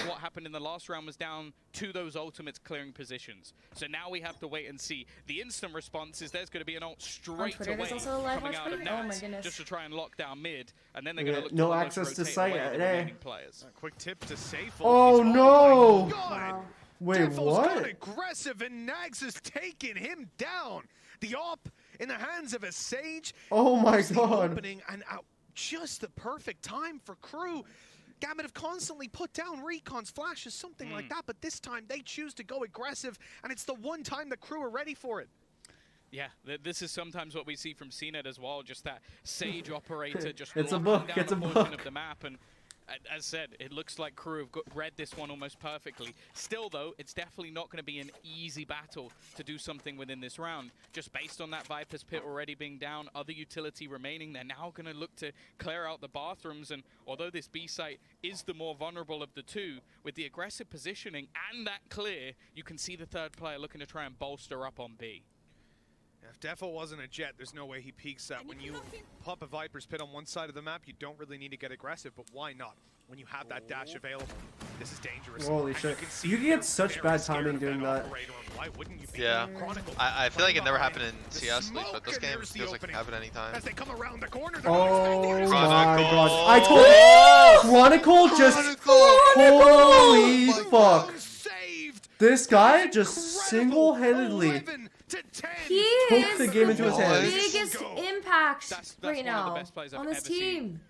what happened in the last round was down to those ultimates clearing positions. So now we have to wait and see. The instant response is there's going to be an ult straight away coming out of Nats just to try and lock down mid, and then they're going to look no to access to sight. Players. A quick tip to safe. Oh no! God. Wait, Devil's what? got aggressive and Nags is taking him down. The op in the hands of a Sage. Oh my god! Opening and out just the perfect time for Crew. Gambit have constantly put down recons, flashes, something like that, but this time they choose to go aggressive, and it's the one time the Crew are ready for it. Yeah, this is sometimes what we see from CNET as well, just that Sage operator just it's a locking book, down it's a the portion book of the map, and as said, it looks like Crew have read this one almost perfectly. Still though, it's definitely not going to be an easy battle to do something within this round. Just based on that Viper's Pit already being down, other utility remaining, they're now going to look to clear out the bathrooms, and although this B site is the more vulnerable of the two, with the aggressive positioning and that clear, you can see the third player looking to try and bolster up on B. If Defo wasn't a Jet, there's no way he peeks that. When you pop a Viper's Pit on one side of the map, you don't really need to get aggressive, but why not? When you have that dash available, this is dangerous. Holy shit. You can get such bad timing doing that. Why wouldn't you be? Yeah. I feel like it never happened in CS, but this game feels like it can happen anytime. As they come around the corner, Oh my Chronicle. god. I told you! Chronicle just... Holy fuck. This guy just single-handedly took the game into his hands. Biggest impact right now on this team.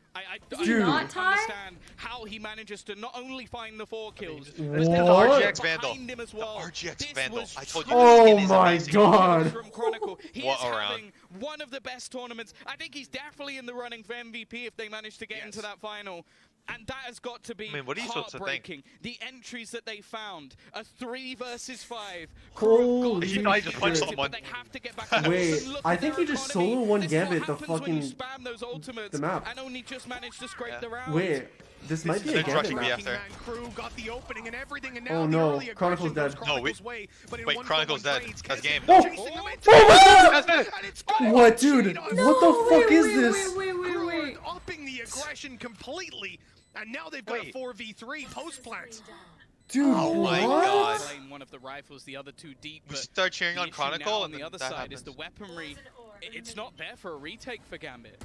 Is he not tied? Understand how he manages to not only find the 4 kills, but What? RGX Vandal. behind him as well. RGX Vandal. I told you. Oh my god. From Chronicle. He What is a round. having one of the best tournaments. I think he's definitely in the running for MVP if they manage to get into that final. And that has got to be what are you supposed to think? heartbreaking. The entries that they found, a 3 versus 5. Holy He thought he just punched shit. someone. They have to get back on Wait, and look I at think their he just economy. solo one This is what Gambit the happens when you fucking spam those ultimates the map. and only just managed to scrape the round. Wait, this might be a They're Gambit rushing me map. after. Crew got the opening and everything, and Oh now no, the early Chronicle's aggression dead. goes No, Chronicle's way, but in wait, Chronicle's dead. That's game. Oh! Chasing them into Oh my god! and it's gonna What, dude? cheat on What the fuck is this? Wait. Crew are upping the aggression completely, and now they've got a 4v3 post plant. Dude, Oh my what? god. Playing one of the rifles, the other 2 deep. We but start cheering the on issue now Chronicle, on and the then other that side happens. is the weaponry. It's not there for a retake for Gambit.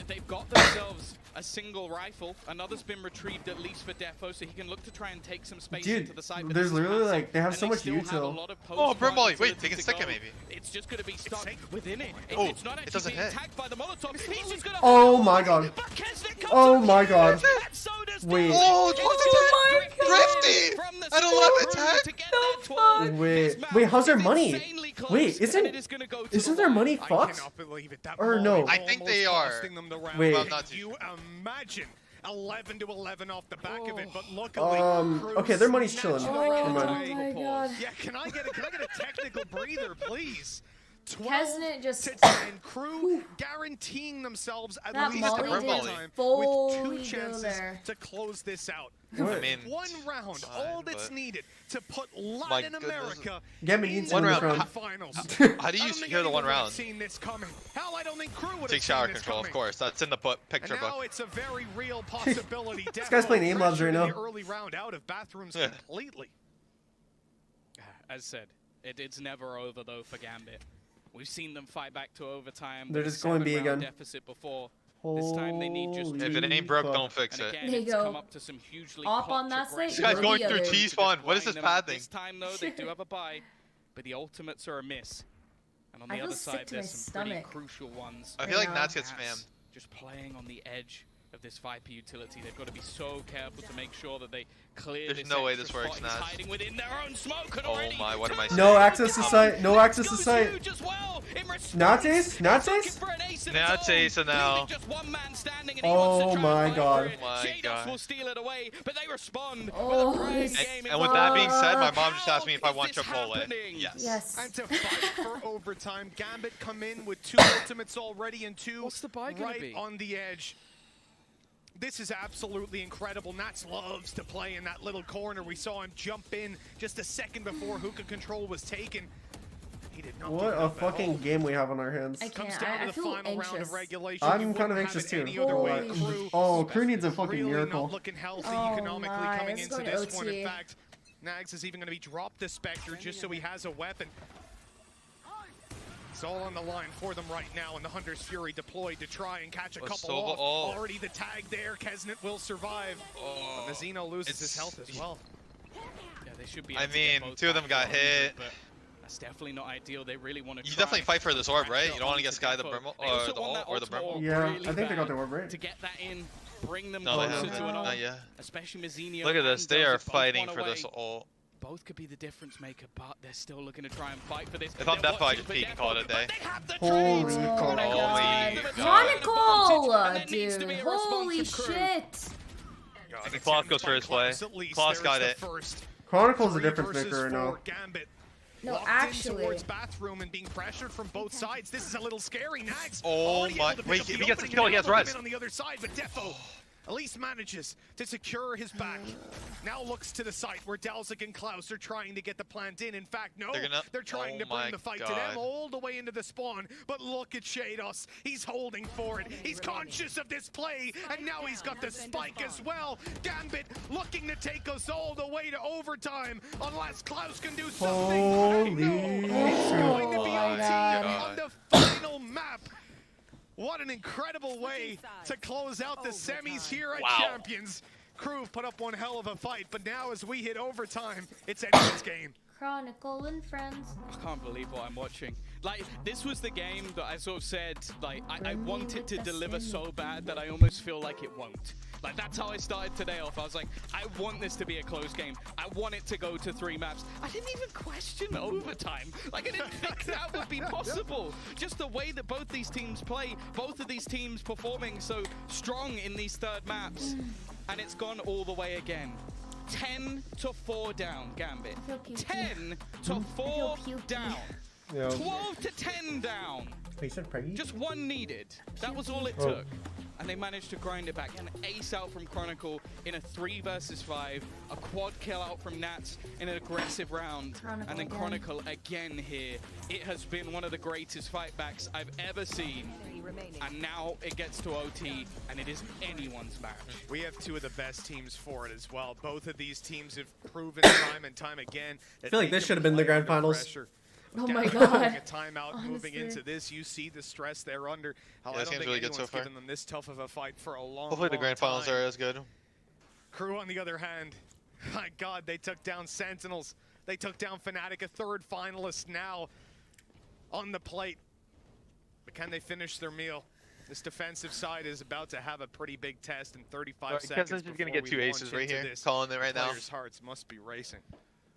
They've got themselves a single rifle. Another's been retrieved at least for Defo, so he can look to try and take some space Dude, into the side. but there's this is literally massive, like, they have and so much still have a util. lot of Oh, Brim post-mark Volley. Wait, utility they can to stick go. it maybe. It's just going to be stuck within it. Oh, It's not it actually doesn't being hit. tagged by the Molotov. He's just gonna Oh my god. But Kesnet comes Oh up my with god. it, and so does Wait. Dave. Oh, my god. Thrifty! From the At 11 Crew tag? to get The that 12. fuck? Wait, how's their It's money? insanely close, Wait, and it is gonna go to isn't the their wall. money I fucked? cannot believe it. That Or no? moment I think they almost are. costing them the round. Wait. I'm not too You imagine 11 to 11 off the back of it, but luckily, Crew okay, their money's chilling. snatched Oh it Never away. my god. Yeah, can I get a technical breather, please? 12 Kesnet just- to 10. Crew guaranteeing themselves at That least Molly a did time fully with 2 go chances there. to close this out. What? I mean, One round, fine, all that's but- needed to put My Latin goodness. America Gambit in needs the one round. grand finals. How do you I don't think secure the one anyone would have round? seen this coming. Hell, I don't think Crew would have Take seen shower this control, of coming. course. That's in the picture And now book. it's a very real possibility. This guy's playing aim labs right now. The early round out of bathrooms Yeah. completely. As said, it's never over though for Gambit. We've seen them fight back to overtime. They're with just going B 7-round again. deficit before. This time they need just Holy If it ain't broke, fuck. don't fix And it. again, There you it's go. come up to some hugely Up on clutch that side, aggression. This guy's go going the through other. T-spawn. What is Laying this them out. pathing? This time though, they do have a buy, but the ultimates are a miss. And on I the feel other sick side, to my there's some pretty stomach. crucial ones. I feel like now. Nats gets Nats spammed. just playing on the edge of this 5P utility. They've got to be so careful to make sure that they clear There's this no way extra this works, spot. He's Nats. hiding within their own smoke and Oh already my, what am I No saying? access to sight. No access to sight. huge as well in response. Nats ace? Nats Looking ace? for an ace of Nats his own, ace now. leaving just one man standing, and he Oh wants to try my and fight god. for it. Oh my J-Dubs god. will steal it away, but they respond Oh, with a great this- game. And with that being said, my mom just How asked me if I is want this Chipotle. happening? Yes. Yes. And to fight for overtime, Gambit come in with 2 ultimates already and 2 What's the buy gonna right be? on the edge. This is absolutely incredible. Nats loves to play in that little corner. We saw him jump in just a second before hookah control was taken. What a fucking game we have on our hands. I can't. I feel anxious. I'm kind of anxious too. Oh, Crew needs a fucking miracle. Looking healthy Oh economically my, coming it's into going this one. OT. In fact, Nags is even going to be dropped the Spectre just so he has a weapon. It's all on the line for them right now, and the Hunter's Fury deployed to try and catch a couple off. Already the tag there. Kesnet will survive. But Mazzino loses his health as well. Yeah, they should be. I mean, two of them got hit. But that's definitely not ideal. They really want to. You definitely fight for this orb, right? You don't want to get Sky the Brimble or the ult or the Brimble. Yeah, I think they got the orb, right? To get that in, bring them No, they closer haven't. to an ult. Not yet. Especially Mazzinho. Look at this. They are fighting for this ult. Both could be the difference maker, but they're still looking to try and fight for this. If I'm Defo, I just peek and call it a day. Holy Chronicle, dude. Holy shit. I think Klaus goes for his play. Klaus got it. Chronicle's a difference maker right now. No, actually. Towards bathroom and being pressured from both sides. This is a little scary. Nags. Oh my! Wait, if he gets the kill, he has res. On the other side, but Defo at least manages to secure his back. Now looks to the site where Dalzik and Klaus are trying to get the plant in. In fact, no, they're trying to bring the fight to them all the way into the spawn. But look at Kyedae. He's holding for it. He's conscious of this play, and now he's got the spike as well. Gambit looking to take us all the way to overtime, unless Klaus can do something. Holy It's going to be my OT God. on the final map. What an incredible way to close out the semis here at Champions. Crew put up one hell of a fight, but now as we hit overtime, it's anyone's game. Chronicle and friends. I can't believe what I'm watching. Like, this was the game that I sort of said, like, I want it to deliver so bad that I almost feel like it won't. Like, that's how I started today off. I was like, I want this to be a close game. I want it to go to 3 maps. I didn't even question overtime. Like, I didn't think that would be possible. Just the way that both these teams play, both of these teams performing so strong in these third maps. And it's gone all the way again. 10-4 down, Gambit. 10-4 down. 12-10 down. Just one needed. That was all it took. And they managed to grind it back. An ace out from Chronicle in a 3 versus 5. A quad kill out from Nats in an aggressive round. And then Chronicle again here. It has been one of the greatest fight backs I've ever seen. And now it gets to OT, and it is anyone's match. We have 2 of the best teams for it as well. Both of these teams have proven time and time again that I feel like this should have been the grand finals. Oh my God. A timeout moving into this. You see the stress they're under. I don't think really good so far. given them this tough of a fight for a long, Hopefully the grand finals are as good. Crew on the other hand, my God, they took down Sentinels. They took down Fnatic, a 3rd finalist now on the plate. But can they finish their meal? This defensive side is about to have a pretty big test in 35 seconds. Kesnet's just gonna get 2 aces right here. This. Calling it right now. Players' hearts must be racing.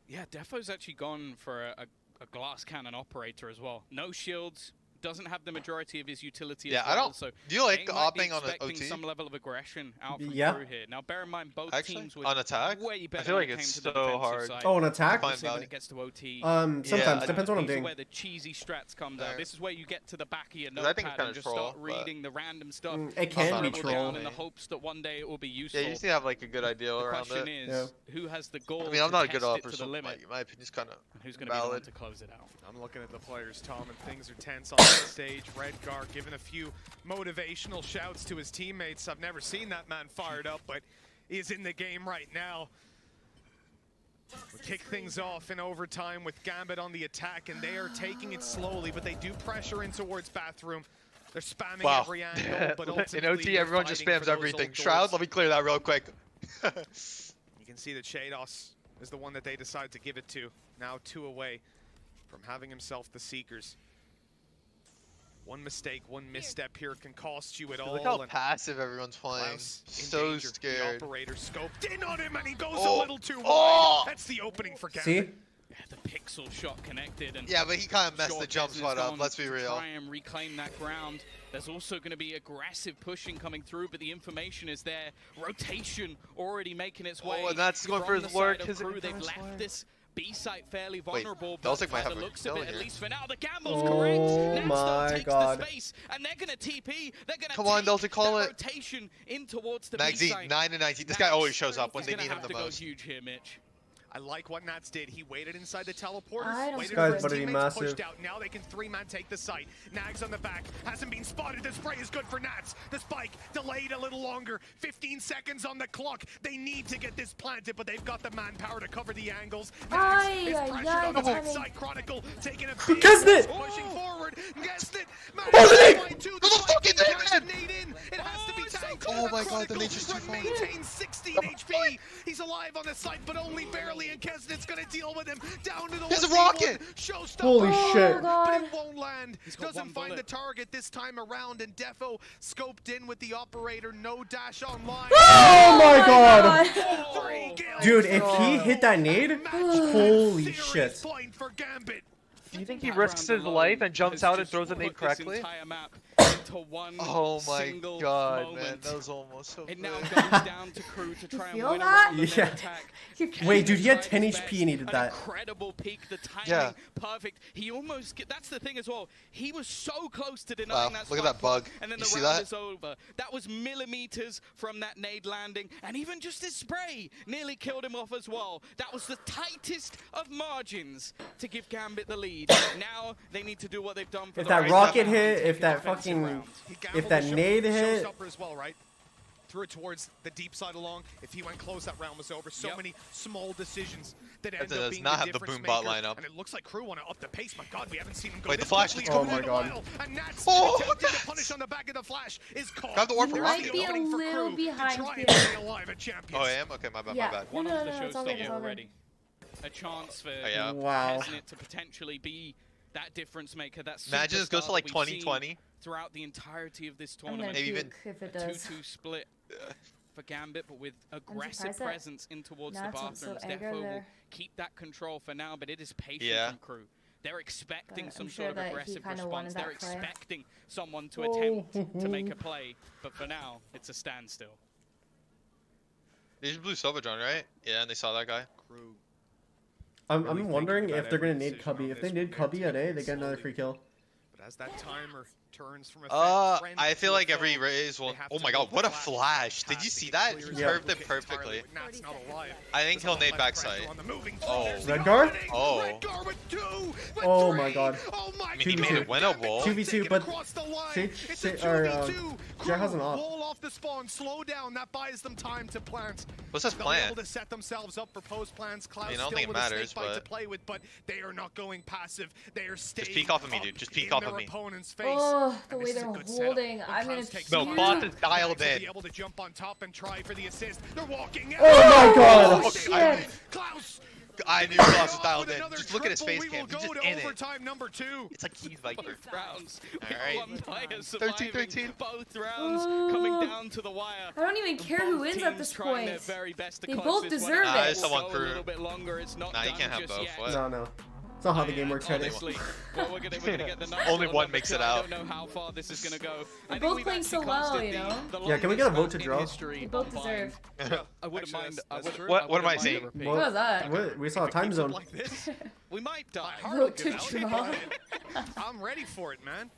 Yeah, Defo's actually gone for a glass cannon operator as well. No shields, doesn't have the majority of his utility as well. I don't. So do you like they might be opping on an expecting OT? some level of aggression out from Yeah. Crew here. Now, bear in mind, both teams were on attack. way better I feel like when it it's came to the so defensive hard. side. Oh, an attack? Obviously, when it gets to OT, Sometimes depends on what I'm these are doing. where the cheesy strats comes out. There. This is where you get to the back of your I think it's notepad kinda and just troll, start reading the random stuff. It can be Down troll. in the hopes that one day it will be useful. Yeah, you just need to have like a good idea The around question it. is, who has the goal? I mean, I'm not a to good test it opper, to so the limit? my opinion's kind of And who's going to be the one valid. to close it out? I'm looking at the players, Tom, and things are tense on the stage. Redgar giving a few motivational shouts to his teammates. I've never seen that man fired up, but he is in the game right now. We kick things off in overtime with Gambit on the attack, and they are taking it slowly, but they do pressure in towards bathroom. They're spamming every angle, but ultimately in OT, everyone just spams everything. Shroud, let me clear that real quick. You can see that Kyedae is the one that they decide to give it to. Now 2 away from having himself the Seekers. One mistake, one misstep here can cost you it all. Look how passive everyone's playing. So danger. scared. The operator scoped in on him, and he goes a little too wide. Oh. That's the opening for Gambit. See? Yeah, the pixel shot connected, and Yeah, but he kind of messed Sure, the jump Kesnet's spot up. gone Let's be to real. Try and reclaim that ground. There's also going to be aggressive pushing coming through, but the information is there. Rotation already making its way. Oh, and that's going for from his the lurk. side of His Crew. They've advanced left lurk. this B site fairly vulnerable, Dalzik but might by have the a looks of kill it, at here. least for now, the gamble's Oh correct. my takes God. the space, and they're going to TP. They're going to Come on, take Dalzik, call that it. rotation in towards the B Magazine, site. 9 and 19. This guy always shows up when He's they gonna need him have the to most. go huge here, Mitch. I like what Nats did. He waited inside the teleporters. Waited for his teammates massive. Pushed out. Now they can 3-man take the site. Nags on the back. Hasn't been spotted. The spray is good for Nats. The spike delayed a little longer. 15 seconds on the clock. They need to get this planted, but they've got the manpower to cover the angles. Nags is pressured on the backside. Chronicle taking a big pushing forward. Guessed it. It has to be tanked. Oh my god, the nature's too far. Maintains 16 HP. He's alive on the site, but only barely, and Kesnit's gonna deal with him. Down to the There's a rocket! Holy shit. But it won't land. Doesn't find the target this time around, and Defo scoped in with the operator. No dash online. Oh my god! Dude, if he hit that nade, holy shit. Do you think he risks his life and jumps out and throws a nade correctly? Oh my god, man, that was almost so It now goes down to Crew to try and win Yeah. attack. Wait, dude, he had 10 HP and he did that. Incredible peak, the timing, perfect. He almost, that's the thing as well. He was so close to denying that look at that bug. And then you the see round that? is over. That was millimeters from that nade landing, and even just his spray nearly killed him off as well. That was the tightest of margins to give Gambit the lead. Now they need to do what they've done for If that rocket hit, if that fucking, if that nade hit. As well, right? Threw it towards the deep side along. If he went close, that round was over. So many small decisions that end up being not the have the difference boom bot maker. lineup. And it looks like Crew want to up the pace. My God, we haven't seen him go. Wait, the flash. Oh my god. And Nats what the punish on the back of the flash is caught. Grab the orb for Might be a little behind here. Oh, I am? Okay, my bad, Yeah. my bad. One No, of the no, shows it's all for good, you it's all good. already. A chance for Wow. Kesnit to potentially be that difference maker. That Imagine this goes to superstar like that we've seen 2020. throughout the entirety of this I'm gonna tournament. Maybe even puke if it A does. 2-2 split for Gambit, but with aggressive surprised that presence in towards the Nat's so bathrooms. aggro Defo will there. keep that control for now, but it is patient from Crew. They're expecting But some I'm sure sort of that he aggressive kinda response. wanted They're that play. expecting someone to attempt to make a play, but for now, it's a standstill. They just blew Silverjohn, right? Yeah, and they saw that guy. Crew. I'm wondering if they're gonna nade Cubby. If they nade Cubby at A, they get another free kill. But as that timer turns from a I feel like every raise will. Oh my god, what a flash! Did you see that? He curved it perfectly. I think he'll nade backside. Oh, Redgar? Oh. Oh my god. I mean, he made it winnable. 2v2, but Jet has an off. Wall off the spawn, slow down. That buys them time to plant. What's his plan? They'll be able to set themselves up for post plans. Klaus I don't still think it with matters, a snake bite to but play with, but they are not going passive. They are staying. Just peek off of me, dude. Just peek off of me. Opponent's face. Oh, the way they're holding. I'm gonna No, boss is dialed in. Be able to jump on top and try for the assist. They're walking out. Oh my god! Oh, shit. Klaus. I knew Klaus was dialed in. Just look at his face cam. He's just in it. Overtime number 2. It's like he's Viper. Both rounds. Alright. One player surviving. 13-13. Both rounds coming down to the wire. I don't even care who wins at this point. They both deserve Nah, it. it's someone A Crew. little bit longer. It's not Nah, you done can't have just both. yet. What? No. It's not how the game works, Teddy. Honestly, well, we're gonna get the nice Only little one number makes 2. it I out. don't know how far this is gonna go. They're both playing so well, you know? Yeah, can we get a vote to draw? They both deserve. I wouldn't mind. What am I saying? What was that? We saw a time zone. Like this, We might die. Vote to draw. I'm ready for it, man.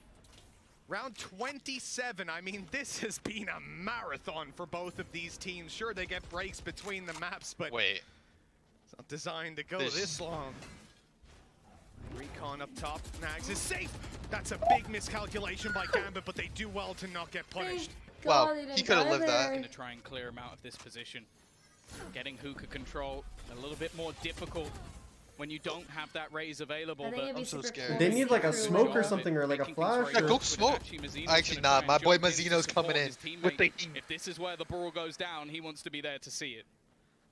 Round 27. I mean, this has been a marathon for both of these teams. Sure, they get breaks between the maps, but Wait. it's not designed to go this long. Recon up top. Nags is safe. That's a big miscalculation by Gambit, but they do well to not get punished. Wow, he could have lived that. Going to try and clear him out of this position. Getting hookah control a little bit more difficult when you don't have that raise available. But I'm so scared. They need like a smoke or something, or like a flash. Yeah, go smoke. Actually, nah, my boy Mazzino's coming in with the heat. If this is where the brawl goes down, he wants to be there to see it.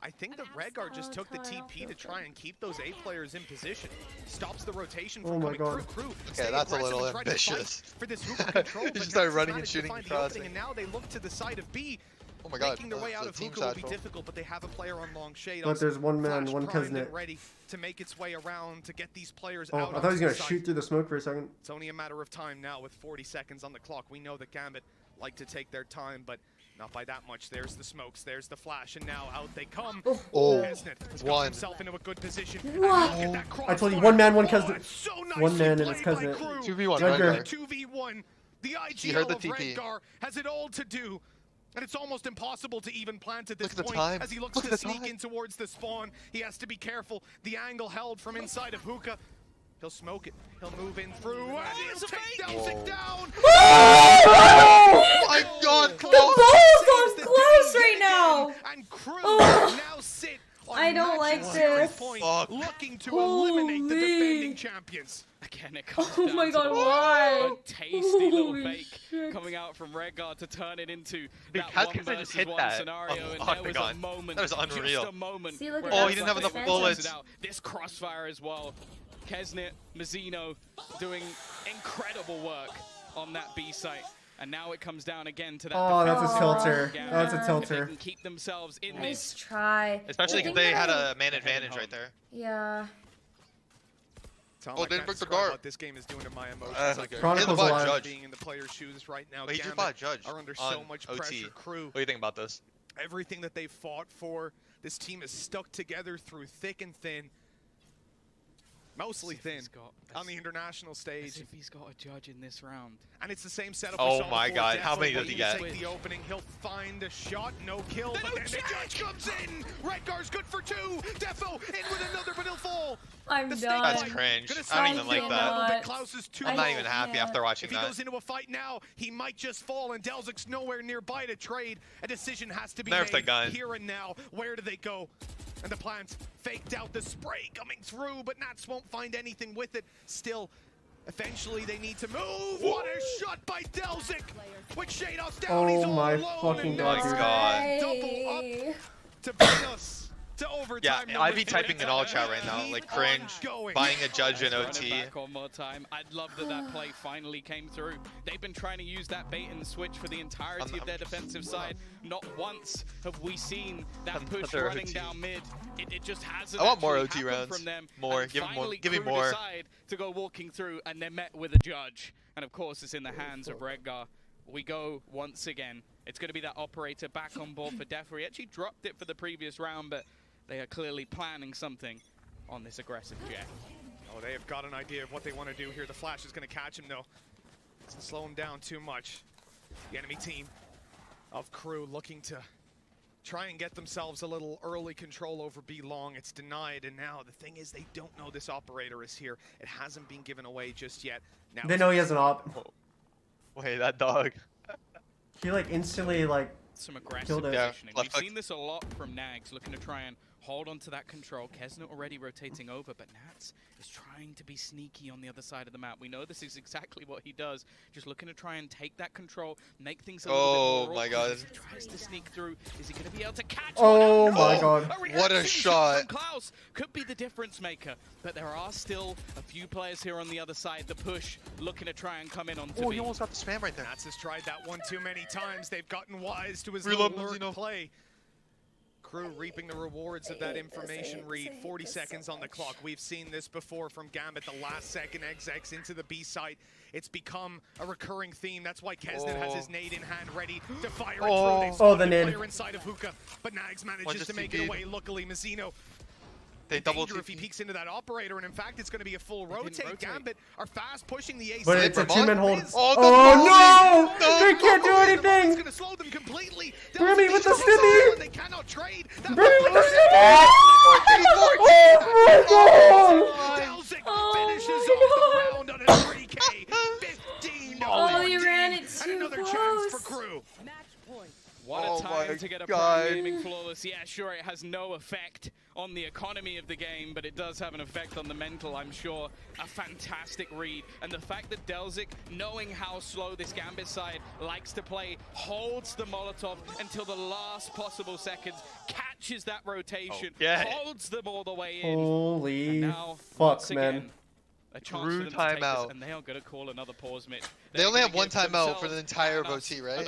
I think the Redguard just took the TP to try and keep those A players in position. Stops the rotation from coming through. Crew. Okay, that's a little ambitious. For this hookah control, He just started running and shooting and crossing. And now they look to the side of B. Oh my god, Making their way out of hookah will be difficult, but they have a player on long shade. But there's one man, one Kesnit. Ready to make its way around to get these players out. I thought he was gonna shoot through the smoke for a second. It's only a matter of time now with 40 seconds on the clock. We know that Gambit like to take their time, but not by that much. There's the smokes, there's the flash, and now out they come. Kesnit has got himself into a good position. I told you, one man, one Kesnit. So one man and it's Kesnit. 2v1, Redgar. 2v1. The He heard IGL the of TP. Redgar has it all to do. And it's almost impossible to even plant at this point as he looks to sneak in towards the spawn. He has to be careful. The angle held from inside of Hookah. He'll smoke it. He'll move in through. And he'll take Delzik down. Oh my god, the ball's so close right now. And Crew now sit on I don't like this. Point, looking to eliminate the defending champions. Again, it comes Oh down my god, to why? a tasty little bake coming out from Redguard to turn it into that one versus one scenario. And there was a moment, that was unreal. just a moment. See, look at oh, that. he didn't have enough bullets. This crossfire as well. Kyedae, Mazzino doing incredible work on that B site. And now it comes down again to that. Oh, that's a tilter. That's a If they tilter. can keep themselves in Nice this. try. Especially if they had a man advantage right there. Yeah. Oh, they didn't break the guard. What this game is doing to my emotions. Chronicles alive. Being in the player's shoes right now. He just bought a judge are under so much OT. pressure. Crew. What do you think about this? Everything that they've fought for, this team is stuck together through thick and thin. Mostly thin on the international stage. As if he's got a judge in this round. And it's the same setup. Oh my god, how many does he get? Take the opening, he'll find a shot, no kill, but then the judge comes in. Redguard's good for 2. Defo in with another, but he'll fall. I'm done. That's cringe. I don't even like that. I'm not even happy after watching that. If he goes into a fight now, he might just fall, and Delzik's nowhere nearby to trade. A decision has to be made here and now. Where do they go? And the plants faked out the spray coming through, but Nats won't find anything with it. Still, eventually they need to move. What a shot by Delzik! With Shadows down, he's all my alone. fucking God, god. double up to bring us to overtime. Yeah, I'd be typing in all chat right now, like cringe, buying a judge in OT. Back one more time. I'd love that that play finally came through. They've been trying to use that bait and switch for the entirety of their defensive side. Not once have we seen that push running down mid. It just hasn't. I want more OT rounds. From them. More. Give me more. To go walking through, and they're met with a judge. And of course, it's in the hands of Redguard. We go once again. It's going to be that operator back on board for Defra. He actually dropped it for the previous round, but they are clearly planning something on this aggressive jet. Oh, they have got an idea of what they want to do here. The flash is going to catch him, though. Doesn't slow him down too much. The enemy team of Crew looking to try and get themselves a little early control over B long. It's denied, and now the thing is they don't know this operator is here. It hasn't been given away just yet. Now They know he has an op. Wait, that dog. He like instantly like some aggressive killed it. positioning. We've seen this a lot from Nags, looking to try and hold on to that control. Kyedae already rotating over, but Nats is trying to be sneaky on the other side of the map. We know this is exactly what he does, just looking to try and take that control, make things a little bit more my god. As he tries to sneak through, is he going to be able to catch Oh one? my god. What a shot. Klaus could be the difference maker, but there are still a few players here on the other side. The push looking to try and come in on Oh, he almost got the spam right there. Nats has tried that one too many times. They've gotten wise to his Reload, little play. Crew reaping the rewards of that information read. 40 seconds on the clock. We've seen this before from Gambit. The last second XX into the B site. It's become a recurring theme. That's why Kyedae has his nade in hand ready to fire it through. The nade. Player inside of Hookah, but Nags manages to make it away. Luckily, Mazzino. They double if he peeks into that operator, and in fact, it's going to be a full rotate. Gambit are fast pushing the ace. But it's a two-man hold. Oh no! They can't do anything! It's going to slow them completely. Brimmy with the stimmy! They cannot trade. Brimmy with the stimmy! Oh my god! Delzik finishes off the round on a 3K. 15. Oh, he ran it too another close. chance for Crew. What a time to get a prime gaming flawless. Yeah, sure, it has no effect on the economy of the game, but it does have an effect on the mental, I'm sure. A fantastic read. And the fact that Delzik, knowing how slow this Gambit side likes to play, holds the Molotov until the last possible seconds, catches that rotation, holds them all the way in. Holy now, fuck, man. A chance for them to take this, and they are going to call another pause mid. They only have one timeout for the entire OT, right?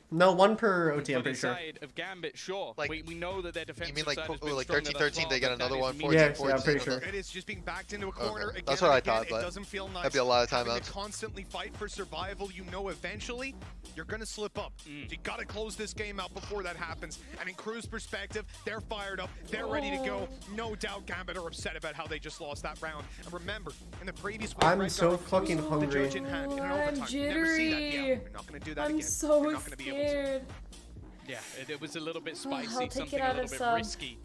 No, one per OT, I'm pretty sure. Of Gambit, sure. Like, we know that their defensive you mean like, side like 13-13, they get another one? 14-14? Yeah, I'm pretty sure. It is just being backed into a corner again. That's what I thought, it but doesn't feel nice. That'd be a lot of Having timeouts. to constantly fight for survival, you know eventually you're going to slip up. You got to close this game out before that happens. And in Crew's perspective, they're fired up. They're ready to go. No doubt Gambit are upset about how they just lost that round. And remember, in the previous week, I'm so fucking hungry. The judge in hand in an I'm overtime. Never see that. Yeah, jittery. we're not going to do that I'm again. so You're not going to be able to. scared. Yeah, it was a little bit spicy, I'll take something it a out little of bit risky.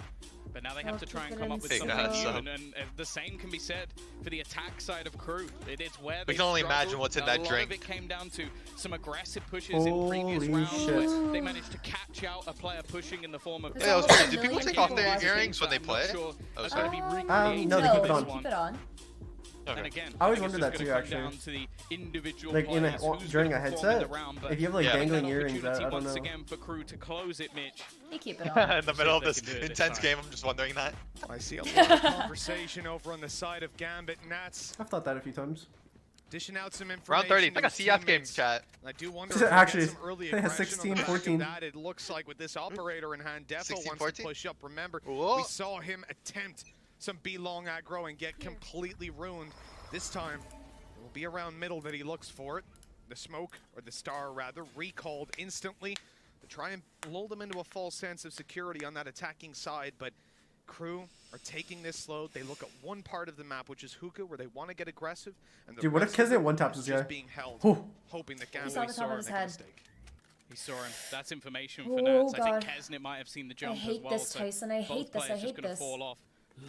But now they have to try and come up with something new, and the same can be said for the attack side of Crew. It's where we can only imagine what's in that drink. A lot of it came down to some aggressive pushes in previous rounds where they managed to catch out a player pushing in the form of... Yeah, I was wondering, do people take off their earrings when they play? Sure. No, they keep it on. Keep it on. Okay. And again, I always wondered that too, actually. Like during a headset, if you have like dangling earrings, I don't know. Again for Crew to close it, Mitch. You keep it on. In the middle of this intense game, I'm just wondering that. I see a lot of conversation over on the side of Gambit, and that's I've thought that a few times. dishing out some information. Round 30, it's like a CS game, chat. I do wonder if actually, some early aggression 16, on 14. that. It looks like with this operator in hand, Defo 16, wants 14? to push up. Remember, Whoa. we saw him attempt some B-long aggro and get completely ruined. This time, it will be around middle that he looks for it. The smoke, or the star rather, recalled instantly to try and lull them into a false sense of security on that attacking side, but Crew are taking this slow. They look at one part of the map, which is hookah, where they want to get aggressive. And Dude, what if Kyedae one-taps this guy? Just being held, hoping that Gambit saw the top of his head. He saw him. That's information for Nats. I think Kyedae might have seen the jump as well. I hate this, Tyson. I hate this. I hate this. Fall off.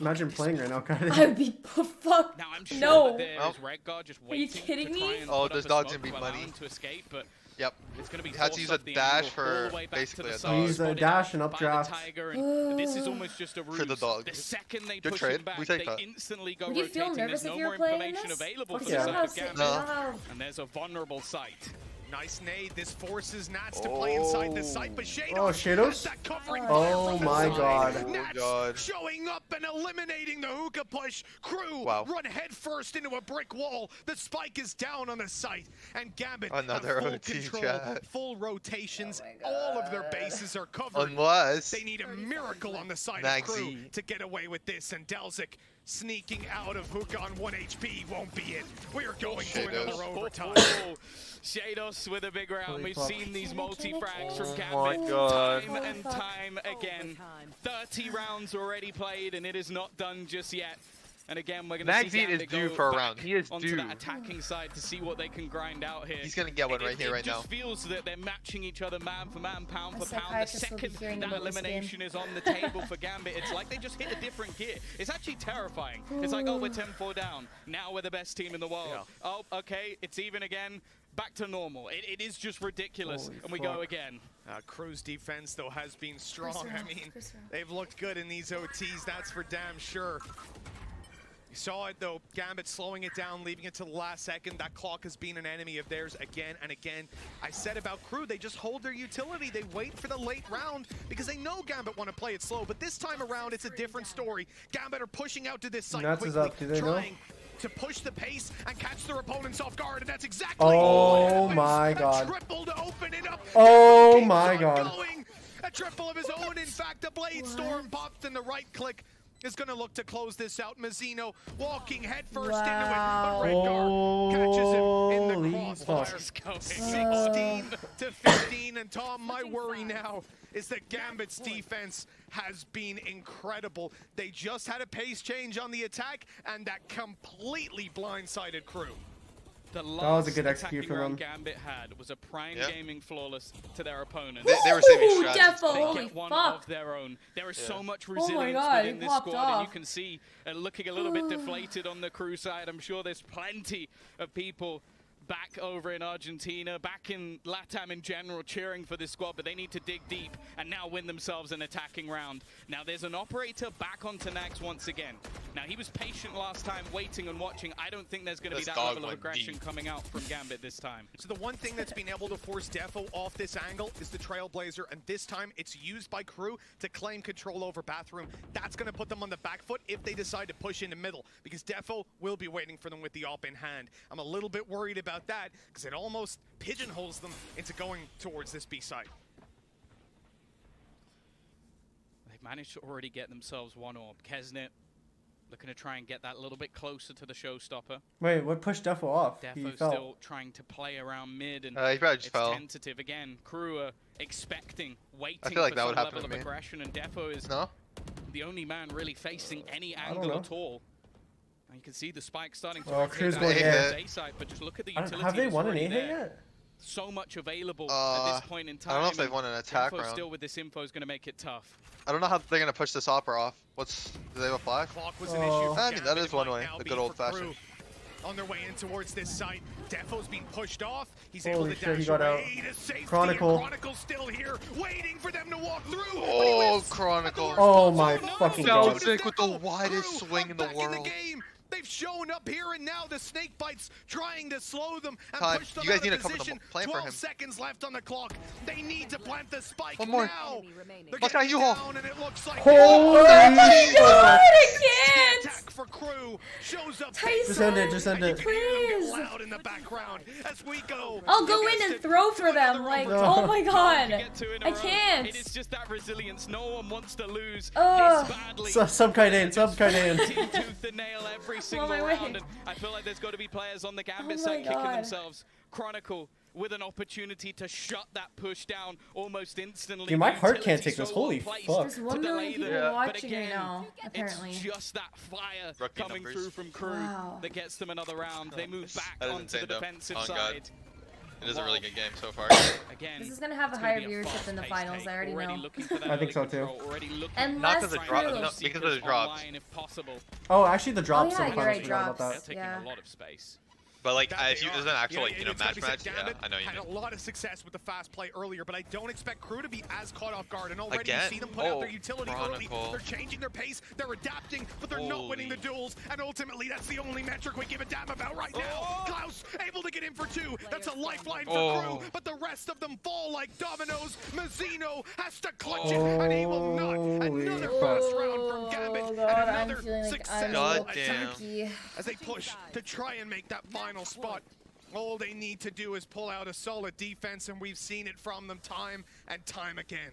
Imagine playing right now, Kyedae. I would be fucked. Now I'm sure no. that there's Red Guard just waiting. Are you kidding me? Oh, those dogs gonna be money. To escape, but yep. It's gonna be had to use a dash for basically a dog. Use a dash and updraft. This is almost just a ruse. For the dog. The second they Good push trade. him back, We take that. they instantly go Would you feel rotating. nervous There's if no you more were playing information this? available for Yeah. the side of Gambit. No. And there's a vulnerable site. Nice nade. This forces Nats to play inside the site, but Shadows. Oh, Shadows? Oh my god. Nats showing up and eliminating the hookah push. Crew run head first into a brick wall. The spike is down on the site, and Gambit another full OT control, chat. full rotations. All of their bases are covered. Unless they need a miracle on the side of Crew to get away with this, and Delzik sneaking out of hookah on 1 HP won't be it. We are going to another overtime. Shadows with a big round. We've seen these multi-frags from my Gambit God. time and time again. 30 rounds already played, and it is not done just yet. And again, we're going to see Gambit is due for a round. He is onto due. that attacking side to see what they can grind out here. He's going to get one right here, right now. It just feels that they're matching each other man for man, pound for pound. The second that elimination is on the table for Gambit, it's like they just hit a different gear. It's actually terrifying. It's like, oh, we're 10-4 down. Now we're the best team in the world. Oh, okay, it's even again. Back to normal. It is just ridiculous, and we go again. Crew's defense, though, has been strong. I mean, they've looked good in these OTs, that's for damn sure. You saw it, though, Gambit slowing it down, leaving it to the last second. That clock has been an enemy of theirs again and again. I said about Crew, they just hold their utility. They wait for the late round because they know Gambit want to play it slow, but this time around, it's a different story. Gambit are pushing out to this site quickly, trying to push the pace and catch their opponents off guard, and that's exactly what my god. A triple to open it up. Oh my god. A triple of his own, in fact, a blade storm popped, and the right click is going to look to close this out. Mazzino walking headfirst into it, but Redgar catches him in the crossfire. 16 to 15, and Tom, my worry now is that Gambit's defense has been incredible. They just had a pace change on the attack, and that completely blindsided Crew. The last that was a good execute from them. Gambit had was a prime gaming flawless to their opponent. They were saving shots. Defo, they get one of their own. There is so much resilience within this squad, and you can see looking a little bit deflated on the Crew side. I'm sure there's plenty of people back over in Argentina, back in LATAM in general, cheering for this squad, but they need to dig deep and now win themselves an attacking round. Now there's an operator back onto Nax once again. Now he was patient last time, waiting and watching. I don't think there's going to be that level of aggression coming out from Gambit this time. So the one thing that's been able to force Defo off this angle is the Trailblazer, and this time it's used by Crew to claim control over Bathroom. That's going to put them on the back foot if they decide to push into middle, because Defo will be waiting for them with the op in hand. I'm a little bit worried about that because it almost pigeonholes them into going towards this B side. They've managed to already get themselves one orb. Kyedae looking to try and get that a little bit closer to the showstopper. Wait, what pushed Defo off? Defo's still trying to play around mid, and he probably just fell. Tentative again. Crew are expecting, waiting I feel like for that some would happen level to of me. aggression, and Defo is the only man really facing any angle at all. And you can see the spike starting to Crew's going A side, but just look at the utility. Have they won an A hit yet? so much available at this point in time. I don't know if they've won an attack Info round. still with this info is going to make it tough. I don't know how they're going to push this opera off. Do they have a flag? Clock was an issue for I mean, that Gambit. is one It might way, now the be good for old-fashioned. Crew. On their way in towards this site, Defo's being pushed off. He's Holy able to shit, he dash got away out. to safety. Chronicle. Chronicle's still here, waiting for them to walk through. Oh, Chronicle. Oh my fucking god. Delzik with the widest swing in the Back in the world. game. They've shown up here and now. The snake bites trying to slow them and Time. push them You guys out need of to cover the position. plan for 12 him. seconds left on the clock. They need to plant the spike One more. now. They're Look at getting you all. down and it looks like Holy God, I can't! attack for Crew shows up. Just end it, just end it. Please. Loud in the background as we go. I'll go in and throw for them. Like, oh my god. I can't. It is just that resilience. No one wants to lose Ugh. this badly. Some kind in. Tooth the nail every single my round. way. And I feel like there's got to be players on the Gambit Oh side my kicking God. themselves. Chronicle with an opportunity to shut that push down almost instantly. Dude, my heart Utility can't take this. so Holy well placed fuck. There's 1 to million delay people them. But watching right again, now, apparently. It's just that fire Rookie coming numbers. through from Crew Wow. that gets them another round. They move back That is onto insane, the though. defensive On God. side. It is a really good game so far. Again, This is gonna have a it's higher gonna be viewership than the fast-paced finals, take. I already know. Looking for that I think so, early too. control, already looking And for less because of Crew. drop- no, secrets because of the drops. online if possible. Oh, actually, the drops Oh, yeah, in the you're finals. right, Forgot about drops. that. They're taking Yeah. a lot of space. But like, That if they you, are. there's an actual, Yeah, like, it's gotta be match, said, yeah, Gambit I know you had did. a lot of success with the fast play earlier, but I don't expect Crew to be as caught off guard. And already Again? you see them put out their Oh, utility early. Chronicle. They're changing their pace, they're adapting, but they're not winning the duels. And ultimately, that's the only metric we give a damn about right now. Klaus able to get in for 2. That's a lifeline for Crew, but the rest of them fall like dominoes. Mazzino has to clutch it, and he will not. Another fast round from Gambit, Oh and god, I'm another feeling like I'm successful God attack damn. junky. as they push to try and make that final spot. All they need to do is pull out a solid defense, and we've seen it from them time and time again.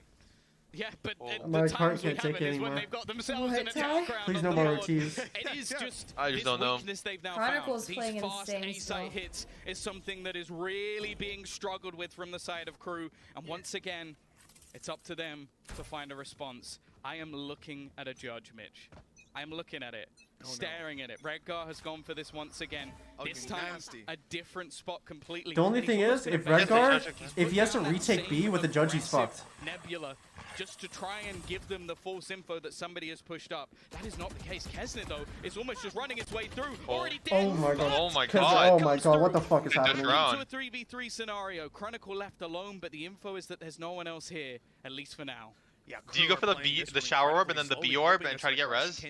Yeah, but My the heart times we can't take haven't is when anymore. they've got themselves in a What, attack Ty? round Please on no the more board. Ortiz. It is just I just this don't know. weakness they've now Chronicle's found. playing These fast insane A-site still. hits is something that is really being struggled with from the side of Crew. And once again, it's up to them to find a response. I am looking at a judge, Mitch. I am looking at it, staring at it. Redgar has gone for this once again. This time, nasty. a different spot completely. The only He's thing almost is, gonna if bench Redgar, it. He's if he has to putting on that retake B same with the judge, he's aggressive fucked. Nebula, just to try and give them the false info that somebody has pushed up. That is not the case. Kesnet, though, is almost just running its way through. Already dead. Oh my god. Oh my Cause- God. Oh my god, what the fuck is Just happening? round. Into a 3v3 scenario. Chronicle left alone, but the info is that there's no one else here, at least for now. Yeah, Do you go for the B, the shower orb and then the B orb and try to get res?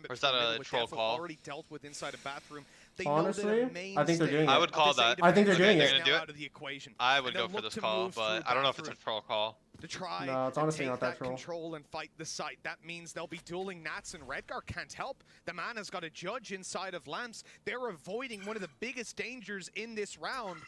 Or is that a troll call? Already dealt with inside a bathroom. They Honestly, I think they're doing it. I would call that. I think they're doing They're it. gonna do it? Out of the equation. I would And go they'll for look this to call, move but through I don't know if it's a bathroom troll call. to try No, it's and honestly take not that troll. control and fight the site. That means they'll be dueling Nats, and Redgar can't help. The man has got a judge inside of Lamps. They're avoiding one of the biggest dangers in this round.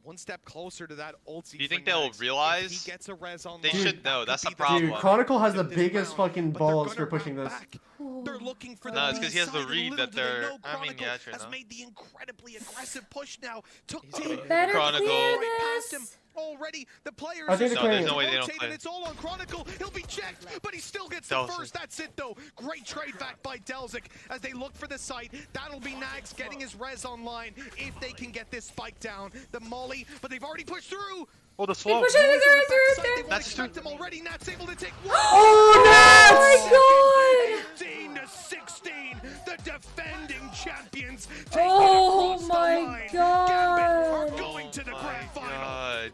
One step closer to that ulti. Do you think for they'll Nags. realize? If he gets a res online, They should know, that that's could the be problem. Dude, difference Chronicle has the in this biggest round, fucking but they're balls gonna for pushing round this. back. They're looking for No, the it's 'cause he has the inside, and read little that do they they're- know I mean, Chronicle yeah, true, has no. made the incredibly aggressive push now. Took He's two. got it. Better Chronicle. clear Right past him. this. Already, the players I think are they're starting clearing to it. No way they don't rotate, play and it. it's all on Chronicle. He'll be checked, but he still gets the Delzik. first. That's it, though. Great trade back by Delzik as they look for the site. That'll be Nags getting his res online if they can get this spike down. The molly, but they've already pushed through. Oh, the They slow. push it Molly's on the through. backside. They won't That's expect true. him already. Nat's able to take one. Oh my god! 15 to 16. The defending champions take Oh it across my the line. God. Gambit are going to the Oh grand my final. God.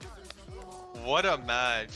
What a match.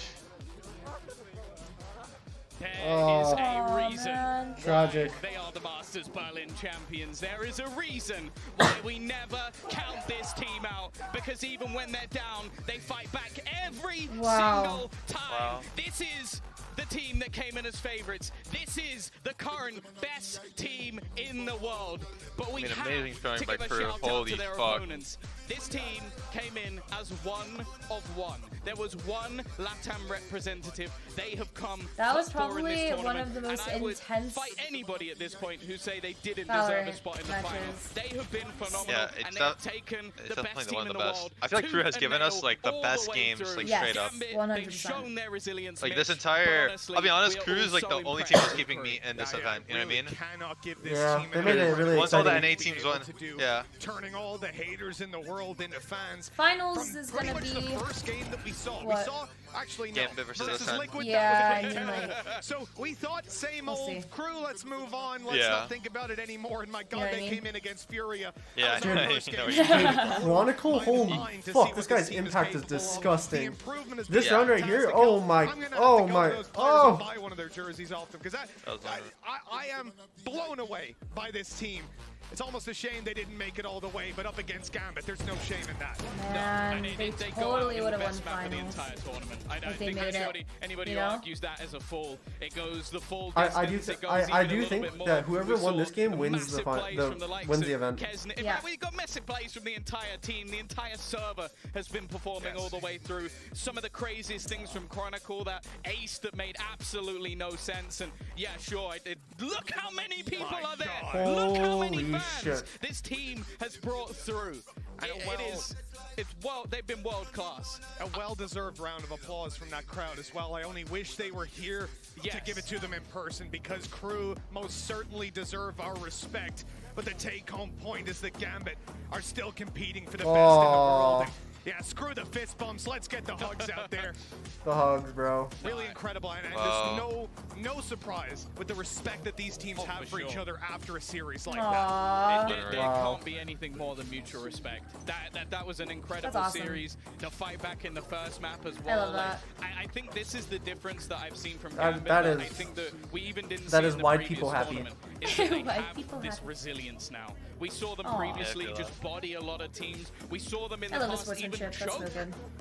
There Oh. is a reason man. Tragic. why they are the Masters Berlin champions. There is a reason why we never count this team out, because even when they're down, they fight back every Wow. single time. Wow. This is the team that came in as favorites. This is the current best team in the world. But we I mean, have amazing showing to by give a Crew. shout out Holy to their fuck. opponents. This team came in as one of one. There was one LATAM representative. They have come That was top four in this probably one tournament, of the most and I would intense fight anybody at this point who say they didn't Valorant deserve a spot in the final. matches. They have been phenomenal, Yeah, it's and they have taken it's the definitely best the one team of in the the best. world. I feel like Crew has tooth given and us nail like the all best way games, through. like Yes. straight up. Gambit, 100%. they've shown their resilience. Like Mitch, this but entire, honestly, I'll be honest, we are Crew is all like so the only team impressed that's keeping me in this event. You know what I mean? Cannot give this Yeah, team they made it really Once all the exciting. NA teams won, to do, yeah. turning all the haters in the world world into fans. Finals is gonna be the first game that we saw. What? We saw actually no GMB versus Liquid. Yeah, that was a you quick might. So we thought same We'll old see. crew. Let's move on. Let's not think about it anymore. And my God, You know what they I mean? came in against Furia. Yeah, That was our I first know game. Chronicle, holy fuck, this guy's impact is disgusting. This round right here, oh my, oh my, oh. Buy one of their jerseys off them because I am blown away by this team. It's almost a shame they didn't make it all the way, but up against Gambit, there's no shame in that. Man, they totally would have won for the finals. entire tournament. I don't If they think made anybody it, who you know? argues that as a fall. It goes the full I distance. I do think that whoever won this game wins the event. In fact, we got massive plays from the entire team. The entire server has been performing all the way through. Some of the craziest things from Chronicle, that ace that made absolutely no sense. And yeah, sure, look how many people are there. Look how many fans this team has brought through. They've been world class. A well-deserved round of applause from that crowd as well. I only wish they were here to give it to them in person, because crew most certainly deserve our respect. But the take-home point is that Gambit are still competing for the best in the world. Yeah, screw the fist bumps. Let's get the hugs out there. The hugs, bro. Really incredible, and there's no surprise with the respect that these teams have for each other after a series like that. There can't be anything more than mutual respect. That was an incredible series. The fight back in the first map as well. I love that. I think this is the difference that I've seen from Gambit. I think that we even didn't that see is in the why previous people happy. tournament, is that they Why have people this happy. resilience now. We saw them previously just body a lot of teams. We saw them in I the love the past even sportsmanship. That's so choke good.